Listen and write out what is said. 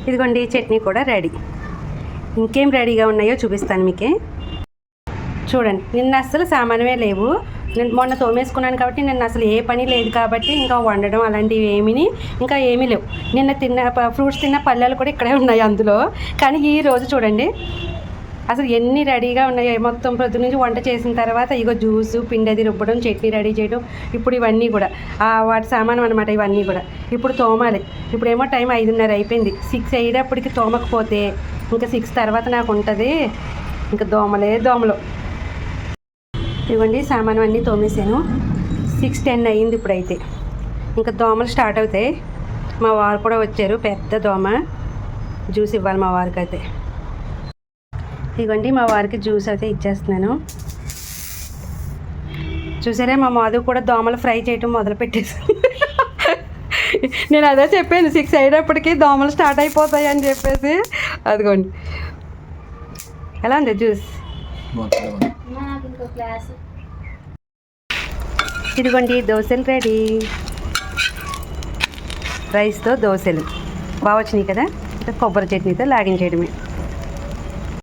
ఇదిగోండి చట్నీ కూడా రెడీ. ఇంకేం రెడీగా ఉన్నాయో చూపిస్తాను మీకే. చూడండి, నిన్న అసలు సామానమే లేవు. నేను మొన్న తోమేసుకున్నాను కాబట్టి నిన్న అసలు ఏ పని లేదు కాబట్టి ఇంకా వండడం అలాంటివి ఇంకా ఏమీ లేవు. నిన్న తిన్న ఫ్రూట్స్ తిన్న పళ్ళాలు కూడా ఇక్కడే ఉన్నాయి అందులో. కానీ ఈ రోజు చూడండి అసలు ఎన్ని రెడీగా ఉన్నాయి. మొత్తం ప్రొద్దు నుంచి వంట చేసిన తర్వాత ఇగో జ్యూసు, పిండి అది రుబ్బడం, చట్నీ రెడీ చేయడం, ఇప్పుడు ఇవన్నీ కూడా వాటి సామానం అనమాట. ఇవన్నీ కూడా ఇప్పుడు తోమాలి. ఇప్పుడేమో టైం 5:30 అయిపోయింది. 6 అయ్యేటప్పటికి తోమకపోతే ఇంకా 6 తర్వాత నాకు ఉంటుంది ఇంకా దోమలు. ఇవ్వండి సామాను అన్నీ తోమేసాను. 6:10 అయ్యింది ఇప్పుడైతే. ఇంకా దోమలు స్టార్ట్ అవుతాయి. మా వారు కూడా వచ్చారు, పెద్ద దోమ. జ్యూస్ ఇవ్వాలి మా వారికి అయితే. ఇదిగోండి మా వారికి జ్యూస్ అయితే ఇచ్చేస్తున్నాను. చూసారా మా మాధు కూడా దోమలు ఫ్రై చేయటం మొదలు పెట్టేసి. నేను అదే చెప్పాను 6 అయ్యేటప్పటికి దోమలు స్టార్ట్ అయిపోతాయి అని చెప్పేసి. అదిగోండి ఎలా ఉంది జ్యూస్. ఇదిగోండి దోశలు రెడీ. రైస్తో దోశలు బాగా వచ్చినాయి కదా. కొబ్బరి చట్నీతో లాగించేయడమే.